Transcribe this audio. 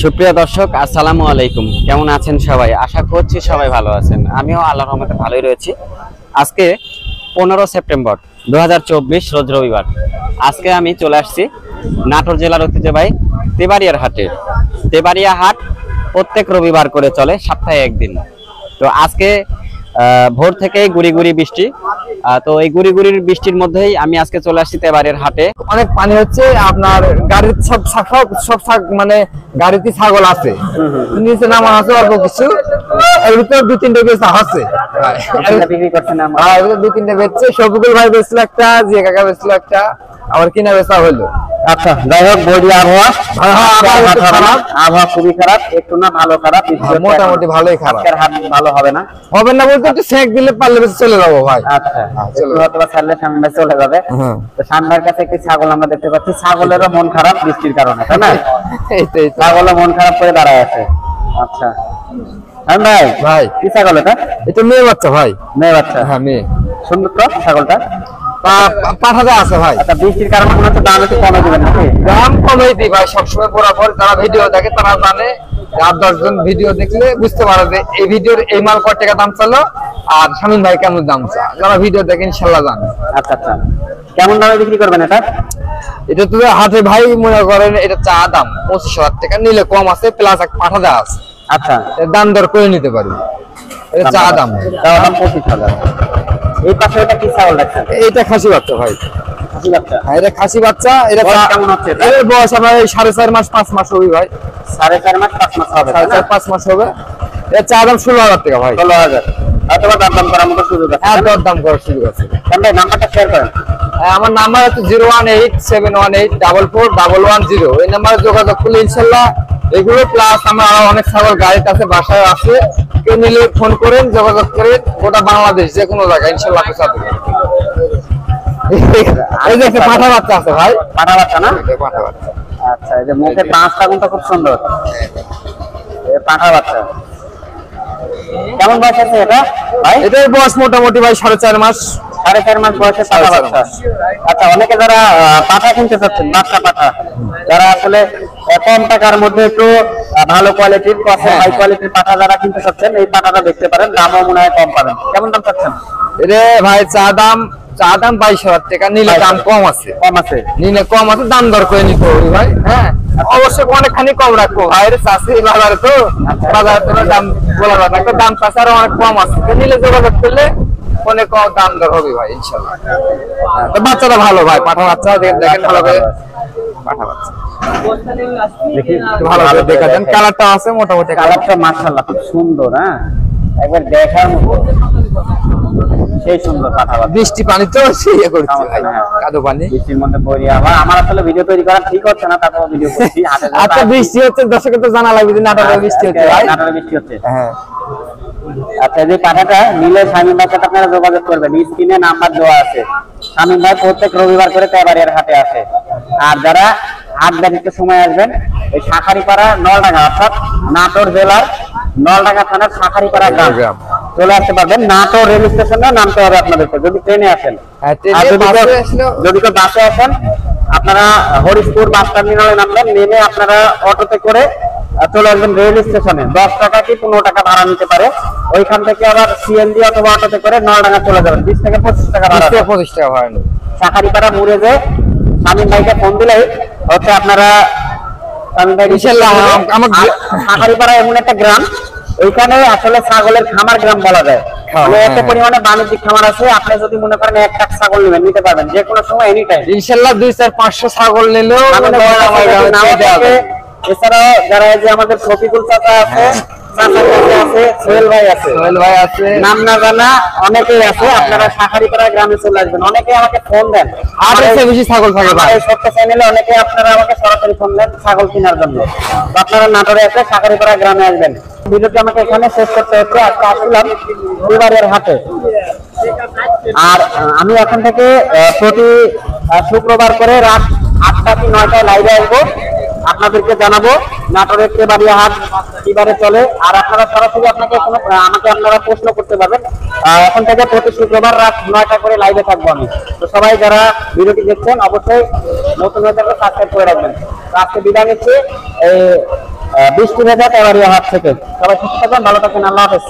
সুপ্রিয় দর্শক, আসসালামু আলাইকুম। কেমন আছেন সবাই? আশা করছি সবাই ভালো আছেন। আমিও আল্লাহর রহমতে ভালোই রয়েছি। আজকে 15 সেপ্টেম্বর 2024, রোজ রবিবার। আজকে আমি চলে আসছি নাটোর জেলার ঐতিহ্যবাহী তেবাড়িয়ার হাটে। তেবাড়িয়া হাট প্রত্যেক রবিবার করে চলে, সপ্তাহে একদিন। তো আজকে ভোর থেকেই গুড়ি গুড়ি বৃষ্টি। তো এই গুড়ি গুড়ির বৃষ্টির মধ্যেই আমি আজকে চলে আসছি তেবাড়িয়ার হাটে। অনেক পানি হচ্ছে, আপনার গাড়ির সব মানে গাড়িতে ছাগল আছে, নিচে নামা আছে অল্প কিছু, এর ভিতরে দু তিনটে বেচা হচ্ছে। বিক্রি করছেন? দু তিনটে বেচছে। শফিকুল ভাই বেচলো একটা, জিয়া কাকা বেচলো একটা, আবার কিনা বেচা হইলো। আচ্ছা, যাই হোক, বৈরী আবহাওয়া, আবহাওয়া খুবই খারাপ, একটু না ভালো খারাপ, মোটামুটি ভালোই খারাপ। হাট ভালো হবে না, বলতে একটু সেঁক দিলে পারলে চলে যাবো ভাই। আচ্ছা, ছাড়লে সামনে চলে যাবে। তো সামনের কাছে একটি ছাগল আমরা দেখতে পাচ্ছি, ছাগলেরও মন খারাপ বৃষ্টির কারণে, তাই না? ছাগলের মন খারাপ করে দাঁড়ায় আছে। আচ্ছা ভাই, ভাই কি ছাগল এটা? এটা মেয়ে বাচ্চা ভাই। মেয়ে বাচ্চা? হ্যাঁ, মেয়ে। সুন্দর তো ছাগলটা। পাঠাতে আছে ভাই। আচ্ছা, বৃষ্টির কারণে মনে হচ্ছে দাম একটু কমে দিবেন নাকি? দাম কমে দিই ভাই, সবসময় বরাবর। যারা ভিডিও দেখে তারা জানে, 8-10 জন ভিডিও দেখলে বুঝতে পারে যে এই ভিডিওর এই মাল কত টাকা দাম চালো আর শামীম ভাই কেমন দাম চা। যারা ভিডিও দেখে ইনশাল্লাহ জানে। আচ্ছা আচ্ছা, কেমন দামে বিক্রি করবেন এটা? এটা তো হাটে ভাই মনে করেন এটা চা দাম 25,000 টাকা, নিলে কম আছে, প্লাস এক পাঠাতে আছে। আচ্ছা, দাম দর করে নিতে পারবি। এটা চা দাম 25,000। এই পাশে এটা কি ছাগল রাখছেন? এটা খাসি বাচ্চা ভাই। খাসি বাচ্চা? হ্যাঁ, এটা খাসি বাচ্চা। এটা কেমন হচ্ছে? এর বয়স আমার 4.5 মাস 5 মাস হবে ভাই। 4.5 মাস 5 মাস হবে? 4.5 মাস হবে। এটা চা দাম 16,000 টাকা ভাই। 16,000। অথবা দাম করার মতো সুযোগ আছে? হ্যাঁ, দাম করার সুযোগ আছে। ভাই নাম্বারটা শেয়ার করেন। আমার নাম্বার হচ্ছে 018-718-44110। এই নাম্বারে যোগাযোগ করলে ইনশাল্লাহ এগুলো, প্লাস আমার আরো অনেক ছাগল গাড়িতে আছে, বাসায় আছে, কেউ নিলে ফোন করেন, যোগাযোগ করেন। গোটা বাংলাদেশ যে কোনো জায়গায় ইনশাল্লাহ পৌঁছা দেবে। এই যে একটা পাঠা বাচ্চা আছে ভাই। পাঠা বাচ্চা না? পাঠা বাচ্চা। আচ্ছা, এই যে মুখে পাঁচটা কিন্তু খুব সুন্দর। পাঠা বাচ্চা কেমন বয়স আছে এটা ভাই? এটার বয়স মোটামুটি ভাই 4.5 মাস। 4.5 মাস বয়সে পাঠা বাচ্চা। আচ্ছা, অনেকে যারা পাঠা কিনতে চাচ্ছেন, বাচ্চা পাঠা, যারা আসলে কম টাকার মধ্যে একটু ভালো কোয়ালিটির, হাই কোয়ালিটির পাঠা যারা কিনতে চাচ্ছেন, এই পাঠাটা দেখতে পারেন। দামও মনে হয় কম পাবেন। কেমন দাম চাচ্ছেন? এটা ভাই চা দাম 22,000 টাকা, নিলে দাম কম আছে। কম আছে? নিলে কম আছে, দাম দর করে নিতে হবে ভাই। হ্যাঁ, অবশ্যই অনেকখানি কম রাখবো ভাই। চাষি বাজারে তো, বাজারে তো দাম বলা যাবে না, দাম চাষি আরো অনেক কম আছে। নিলে যোগাযোগ করলে অনেক কম দাম দর হবে ভাই ইনশাল্লাহ। বাচ্চাটা ভালো ভাই, পাঠা বাচ্চা দেখেন ভালো করে। পাঠা বাচ্চা দেখি ভালো করে দেখা দেন। কালারটা আছে মোটামুটি, কালারটা মাশাআল্লাহ খুব সুন্দর। হ্যাঁ, একবার দেখার মতো, সেই সুন্দর পাঠা বাচ্চা। বৃষ্টি পানি তো ইয়ে করছে ভাই, কাদো পানি, বৃষ্টির মধ্যে বইরি আবার। আমার আসলে ভিডিও তৈরি করা ঠিক হচ্ছে না, তারপর ভিডিও করছি। আচ্ছা, বৃষ্টি হচ্ছে, দর্শকের তো জানা লাগবে যে নাটোরে বৃষ্টি হচ্ছে ভাই। নাটোরে বৃষ্টি হচ্ছে। হ্যাঁ। আচ্ছা, যে পাঠাটা নিলে শামীম ভাইয়ের সাথে আপনারা যোগাযোগ করবেন। স্ক্রিনে নাম্বার দেওয়া আছে। শামীম ভাই প্রত্যেক রবিবার করে তেবাড়িয়ার হাটে আসে। আর যারা হাট দেখতে সময় আসবেন, এই শাঁখারীপাড়া, নলডাঙ্গা, অর্থাৎ নাটোর জেলার নলডাঙ্গা থানার শাঁখারীপাড়া গ্রাম চলে আসতে পারবেন। নাটোর রেল স্টেশনে নামতে হবে আপনাদেরকে যদি ট্রেনে আসেন। যদি কেউ বাসে আসেন, আপনারা হরিশপুর বাস টার্মিনালে নামবেন, নেমে আপনারা অটোতে করে চলে আসবেন রেল স্টেশনে। 10 টাকা কি 15 টাকা ভাড়া নিতে পারে। ওইখান থেকে আবার সিএনজি অথবা অটোতে করে নলডাঙ্গা চলে যাবেন। 20 থেকে 25 টাকা ভাড়া। 25 টাকা ভাড়া নেবে। শাঁখারীপাড়া মুড়ে যে শামীম ভাইকে ফোন দিলে হচ্ছে আপনারা শামীম ভাই ইনশাআল্লাহ। শাঁখারীপাড়া এমন একটা গ্রাম, ওইখানে আসলে ছাগলের খামার গ্রাম বলা যায়। এত পরিমাণে বাণিজ্যিক খামার আছে। আপনি যদি মনে করেন 1 লাখ ছাগল নেবেন, নিতে পারবেন যে কোনো সময়, এনি টাইম ইনশাআল্লাহ। 200-500 ছাগল নিলেও এছাড়াও যারা যে আমাদের শফিকুল চাচা আছে, সোহেল ভাই আছে, নাম না জানা অনেকেই আছে। আপনারা শাঁখারীপাড়া গ্রামে চলে আসবেন। অনেকে আমাকে ফোন দেন, বেশি ছাগল থাকে ভাই। ছোট্ট চ্যানেলে অনেকে আপনারা আমাকে সরাসরি ফোন দেন ছাগল কেনার জন্য। আপনারা নাটোরে এসে শাঁখারীপাড়া গ্রামে আসবেন। ভিডিওটি আমাকে এখানে শেষ করতে হচ্ছে। আজকে আসলাম তেবাড়িয়ার হাটে। আর আমি এখন থেকে প্রতি শুক্রবার করে রাত 8টা কি 9টায় লাইভে আসবো, আপনাদেরকে জানাবো নাটোরের তেবাড়িয়া হাট কিভাবে চলে। আর আপনারা সরাসরি আমাকে আপনারা প্রশ্ন করতে পারবেন। এখন থেকে প্রতি শুক্রবার রাত 9টা করে লাইভে থাকবো আমি। তো সবাই যারা ভিডিওটি দেখছেন অবশ্যই নতুন হয়ে থাকলে সাবস্ক্রাইব করে রাখবেন। আজকে বিদায় নিচ্ছি। বৃষ্টি ভেজা তেবাড়িয়া হাট থেকে। সবাই সুস্থ থাকবেন, ভালো থাকবেন, আল্লাহ হাফেজ।